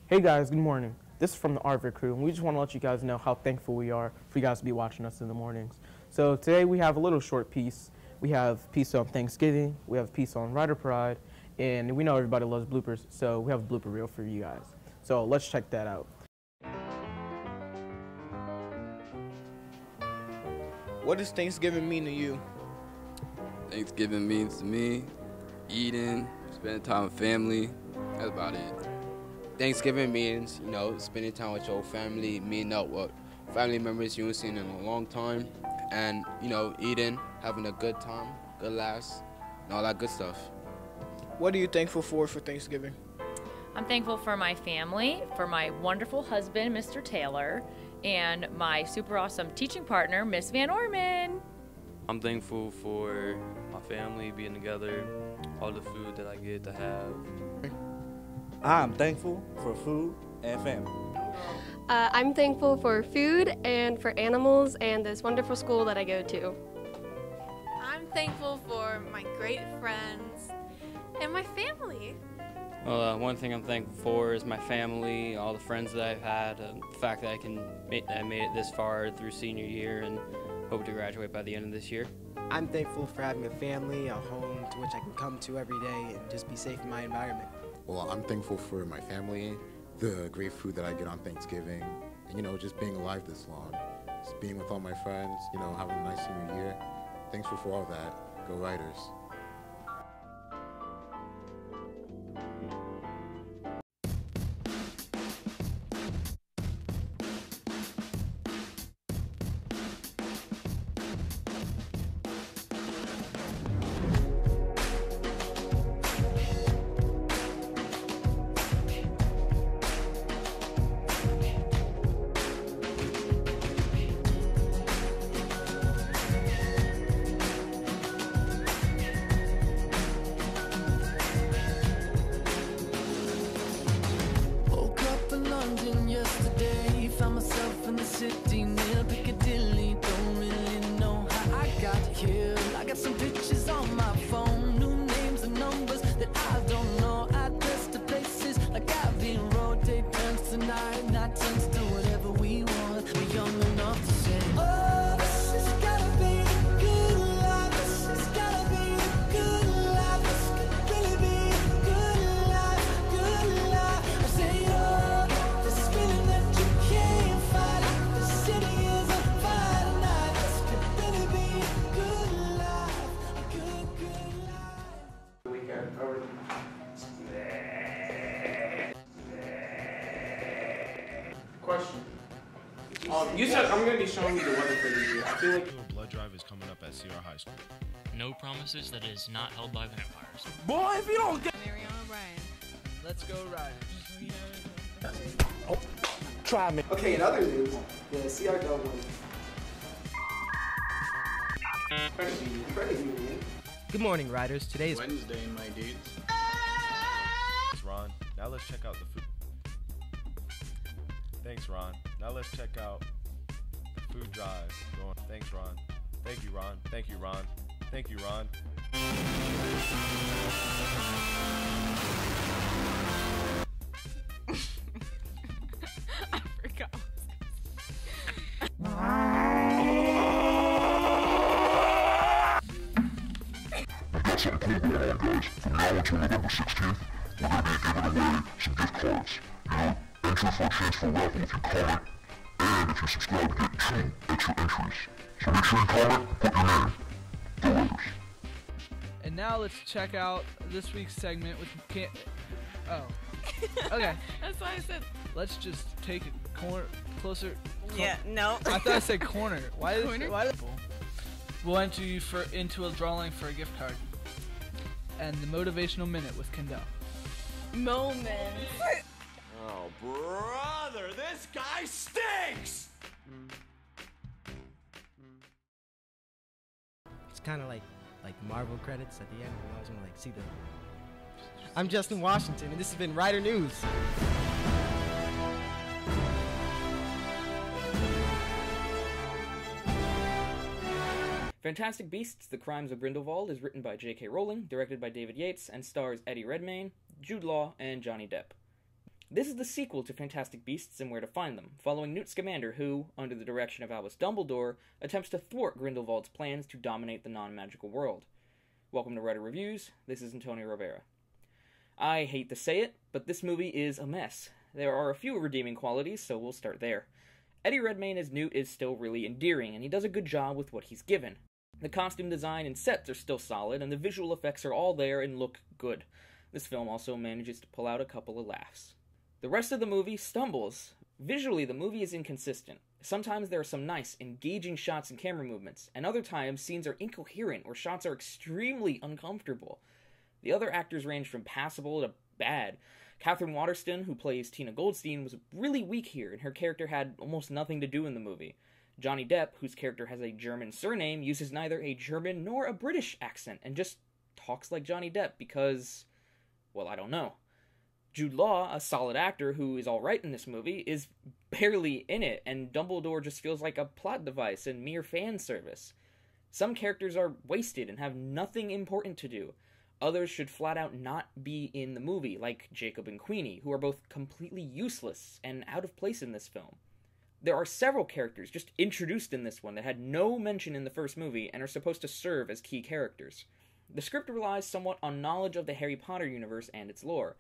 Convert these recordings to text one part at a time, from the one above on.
Hey guys, good morning. This is from the Arvid crew, and we just want to let you guys know how thankful we are for you guys to be watching us in the mornings. So today we have a little short piece. We have a piece on Thanksgiving, we have a piece on Rider Pride, and we know everybody loves bloopers, so we have a blooper reel for you guys. So let's check that out. What does Thanksgiving mean to you? Thanksgiving means to me, eating, spending time with family. That's about it. Thanksgiving means, spending time with your family, meeting up with family members you haven't seen in a long time, and, eating, having a good time, good laughs, and all that good stuff. What are you thankful for Thanksgiving? I'm thankful for my family, for my wonderful husband, Mr. Taylor, and my super awesome teaching partner, Miss Van Orman. I'm thankful for my family being together, all the food that I get to have. I'm thankful for food and family. I'm thankful for food and for animals and this wonderful school that I go to. I'm thankful for my great friends and my family. Well, one thing I'm thankful for is my family, all the friends that I've had, the fact that I made it this far through senior year and hope to graduate by the end of this year. I'm thankful for having a family, a home to which I can come to every day and just be safe in my environment. Well, I'm thankful for my family, the great food that I get on Thanksgiving, and, just being alive this long. Just being with all my friends, having a nice senior year. Thankful for all that. Go Riders. Question. You said I'm going to be showing you the weather for this year. I feel like a blood drive is coming up at CR High School. No promises that it is not held by vampires. Boy, if you don't get Mariana Ryan. Let's go Riders. Oh, try me. Okay, in other news, the CR don't win. Credit union. Good morning, Riders. Today is Wednesday, my dudes. Thanks, Ron. Now let's check out the food. Thanks, Ron. Now let's check out the food drive. Thanks, Ron. Thank you, Ron. Thank you, Ron. Thank you, Ron. I forgot. I've got something cool going on, guys. From now until November 16th, we're going to be giving away some gift cards. Enter for a chance for a raffle if you comment, and if you subscribe, you get 2 extra entries. So make sure you comment, put your name. Go Riders. And now let's check out this week's segment with Oh. Okay. That's why I said. Let's just take a corner closer. Yeah, no. I thought I said corner. Why Corner? We'll enter you into a drawing for a gift card. And the motivational minute with Kendall. Moments. Oh, brother, this guy stinks! it's kind of like Marvel credits at the end. You always want to see the. I'm Justin Washington, and this has been Rider News. Fantastic Beasts: The Crimes of Grindelwald is written by J.K. Rowling, directed by David Yates, and stars Eddie Redmayne, Jude Law, and Johnny Depp. This is the sequel to Fantastic Beasts and Where to Find Them, following Newt Scamander who, under the direction of Albus Dumbledore, attempts to thwart Grindelwald's plans to dominate the non-magical world. Welcome to Writer Reviews, this is Antonio Rivera. I hate to say it, but this movie is a mess. There are a few redeeming qualities, so we'll start there. Eddie Redmayne as Newt is still really endearing, and he does a good job with what he's given. The costume design and sets are still solid, and the visual effects are all there and look good. This film also manages to pull out a couple of laughs. The rest of the movie stumbles. Visually, the movie is inconsistent. Sometimes there are some nice, engaging shots and camera movements, and other times scenes are incoherent or shots are extremely uncomfortable. The other actors range from passable to bad. Catherine Waterston, who plays Tina Goldstein, was really weak here, and her character had almost nothing to do in the movie. Johnny Depp, whose character has a German surname, uses neither a German nor a British accent, and just talks like Johnny Depp because, well, I don't know. Jude Law, a solid actor who is alright in this movie, is barely in it, and Dumbledore just feels like a plot device and mere fan service. Some characters are wasted and have nothing important to do. Others should flat out not be in the movie, like Jacob and Queenie, who are both completely useless and out of place in this film. There are several characters just introduced in this one that had no mention in the first movie and are supposed to serve as key characters. The script relies somewhat on knowledge of the Harry Potter universe and its lore.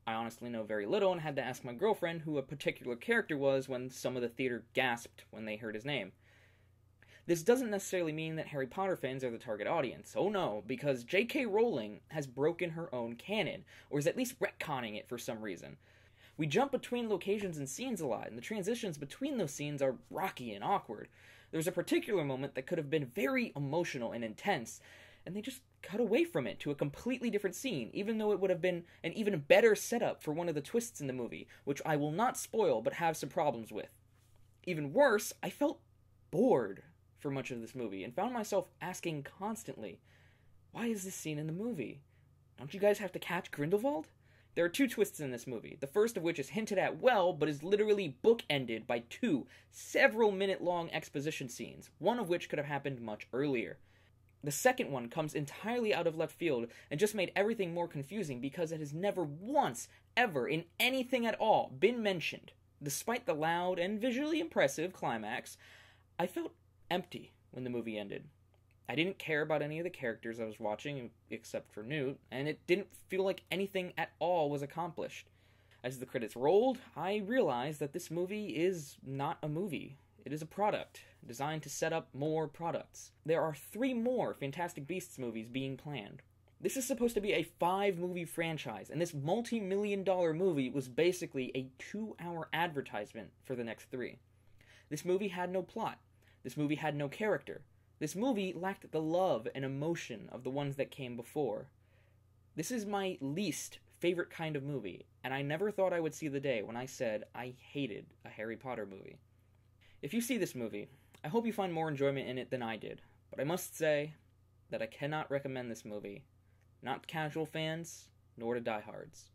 I honestly know very little and had to ask my girlfriend who a particular character was when some of the theater gasped when they heard his name. This doesn't necessarily mean that Harry Potter fans are the target audience. Oh no, because J.K. Rowling has broken her own canon, or is at least retconning it for some reason. We jump between locations and scenes a lot, and the transitions between those scenes are rocky and awkward. There's a particular moment that could have been very emotional and intense, and they just cut away from it to a completely different scene, even though it would have been an even better setup for one of the twists in the movie, which I will not spoil but have some problems with. Even worse, I felt bored for much of this movie, and found myself asking constantly, why is this scene in the movie? Don't you guys have to catch Grindelwald? There are two twists in this movie, the first of which is hinted at well, but is literally bookended by two several-minute-long exposition scenes, one of which could have happened much earlier. The second one comes entirely out of left field, and just made everything more confusing because it has never once, ever, in anything at all, been mentioned. Despite the loud and visually impressive climax, I felt empty when the movie ended. I didn't care about any of the characters I was watching except for Newt, and it didn't feel like anything at all was accomplished. As the credits rolled, I realized that this movie is not a movie. It is a product, designed to set up more products. There are 3 more Fantastic Beasts movies being planned. This is supposed to be a 5-movie franchise, and this multi-million-dollar movie was basically a 2-hour advertisement for the next 3. This movie had no plot. This movie had no character. This movie lacked the love and emotion of the ones that came before. This is my least favorite kind of movie, and I never thought I would see the day when I said I hated a Harry Potter movie. If you see this movie, I hope you find more enjoyment in it than I did, but I must say that I cannot recommend this movie, not to casual fans, nor to diehards.